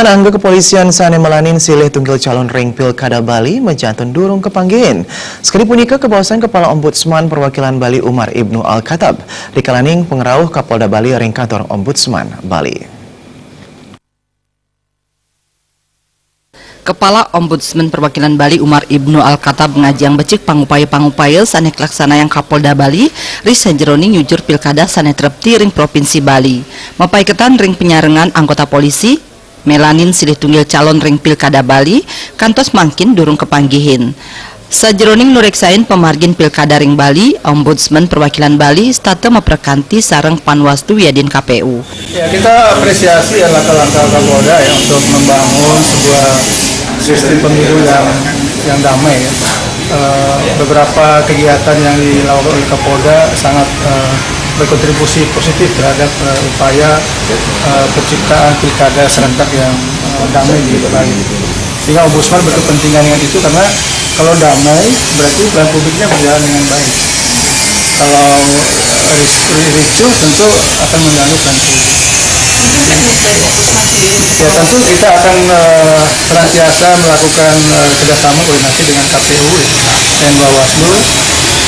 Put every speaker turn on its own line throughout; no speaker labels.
Ombudsman Angga Kepolisian Sane Melanin silih tunggal calon ring Pilkada Bali menjantun durung kepanggihin. Sekali punika kebawasan Kepala Ombudsman Perwakilan Bali Umar Ibnu Al-Khattab dikalaning pengerauh Kapolda Bali ring kantor Ombudsman Bali.
Kepala Ombudsman Perwakilan Bali Umar Ibnu Al-Khattab ngajang becik pangupaya-pangupaya sanek laksana yang Kapolda Bali ris sajeroning nyujur pilkada sane trepti ring Provinsi Bali. Mapaiketan ring penyarengan anggota polisi Melanin silih tunggil calon ring Pilkada Bali kantos mangkin durung kepanggihin. Sajeroning nureksain pemargin Pilkada ring Bali, Ombudsman Perwakilan Bali stata memperkanti sareng Panwaslu Yadin KPU.
Ya, kita apresiasi ya langkah-langkah Kapolda ya untuk membangun sebuah sistem pemilu yang damai ya. Beberapa kegiatan yang dilakukan oleh Kapolda sangat berkontribusi positif terhadap upaya penciptaan pilkada serentak yang damai di Bali. Sehingga Ombudsman berkepentingan dengan itu karena kalau damai berarti pelayanan publiknya berjalan dengan baik. Kalau ricuh tentu akan mengganggu pelayanan publik. Ya tentu kita akan senantiasa melakukan kerjasama koordinasi dengan KPU dan Bawaslu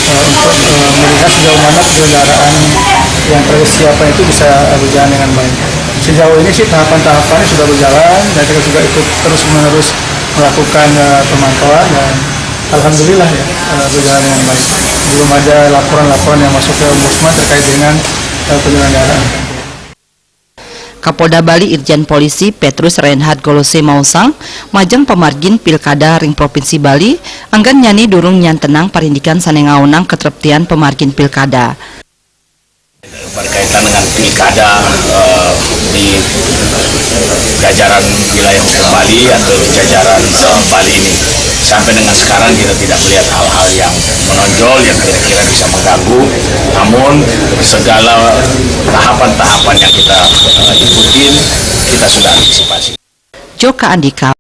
untuk melihat sejauh mana penyelenggaraan yang persiapan itu bisa berjalan dengan baik. Sejauh ini sih tahapan-tahapannya sudah berjalan dan kita juga ikut terus-menerus melakukan pemantauan dan alhamdulillah ya berjalan dengan baik. Belum ada laporan-laporan yang masuk ke Ombudsman terkait dengan penyelenggaraan.
Kapolda Bali Irjen Polisi Petrus Reinhard Golose Mausang majeng pemargin Pilkada ring Provinsi Bali anggan nyani durung nyantenang parindikan sane ngaunang ketreptian pemargin Pilkada.
Berkaitan dengan Pilkada di jajaran wilayah hukum Bali atau jajaran Bali ini, sampai dengan sekarang kita tidak melihat hal-hal yang menonjol yang kira-kira bisa mengganggu. Namun segala tahapan-tahapan yang kita ikutin kita sudah antisipasi.
Joka Andika.